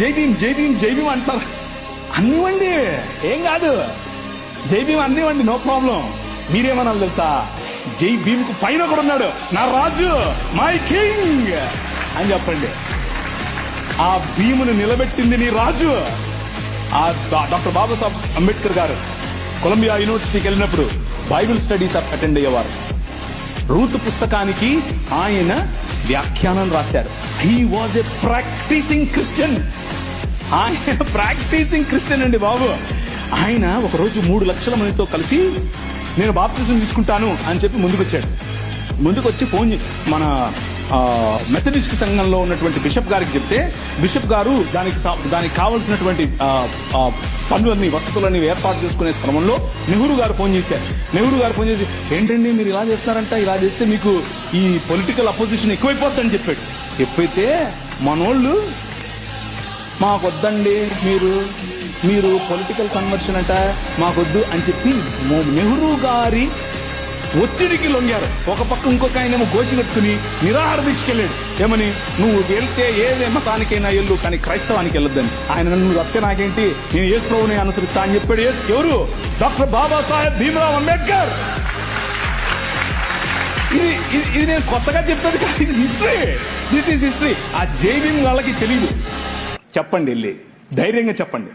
జై భీమ్ అంటారు. అన్నివ్వండి, ఏం కాదు, జై భీమ్ అన్నివ్వండి, నో ప్రాబ్లం. మీరేమన్నారు తెలుసా? జై భీమ్ కు పైన కూడా ఉన్నాడు నా రాజు, మై కింగ్ అని చెప్పండి. ఆ భీమును నిలబెట్టింది నీ రాజు. ఆ డాక్టర్ బాబాసాహెబ్ అంబేద్కర్ గారు కొలంబియా యూనివర్సిటీకి వెళ్ళినప్పుడు బైబిల్ స్టడీస్ అటెండ్ అయ్యేవారు. రూత్ పుస్తకానికి ఆయన వ్యాఖ్యానం రాశారు. He was a practising Christian. ఆయన ప్రాక్టీసింగ్ క్రిస్టియన్ అండి బాబు. ఆయన ఒకరోజు 3 లక్షల మందితో కలిసి నేను బాప్తిజం తీసుకుంటాను అని చెప్పి ముందుకొచ్చి ఫోన్ మన మెథడిస్ట్ సంఘంలో ఉన్నటువంటి బిషప్ గారికి చెప్తే, బిషప్ గారు దానికి కావలసినటువంటి పనులన్నీ, వసతులన్నీ ఏర్పాటు చేసుకునే క్రమంలో నెహ్రూ గారు ఫోన్ చేశారు. నెహ్రూ గారు ఫోన్ చేసి, ఏంటండి మీరు ఇలా చేస్తారంట, ఇలా చేస్తే మీకు ఈ పొలిటికల్ అపోజిషన్ ఎక్కువైపోతుందని చెప్పాడు. ఎప్పుడైతే మనోళ్ళు మాకొద్దండి, మీరు పొలిటికల్ కన్వర్షన్ అంట మాకొద్దు అని చెప్పి నెహ్రూ గారి ఒత్తిడికి లొంగారు. ఒక పక్క ఇంకొక ఆయనేమో గోసి పెట్టుకుని నిరాహార దీక్షకెళ్ళాడు. ఏమని, నువ్వు వెళ్తే ఏ మతానికైనా వెళ్ళు, కానీ క్రైస్తవానికి వెళ్ళొద్దని. ఆయన నువ్వు వస్తే నాకేంటి, నేను యేసు ప్రభువుని అనుసరిస్తా అని చెప్పాడు. ఎవరు? డాక్టర్ బాబాసాహెబ్ భీమ్రావ్ అంబేద్కర్. ఇది నేను కొత్తగా చెప్పేది కాదు, దిస్ ఈజ్ హిస్టరీ. ఆ జై భీమ్ వాళ్ళకి తెలియదు. చెప్పండి, వెళ్ళి ధైర్యంగా చెప్పండి.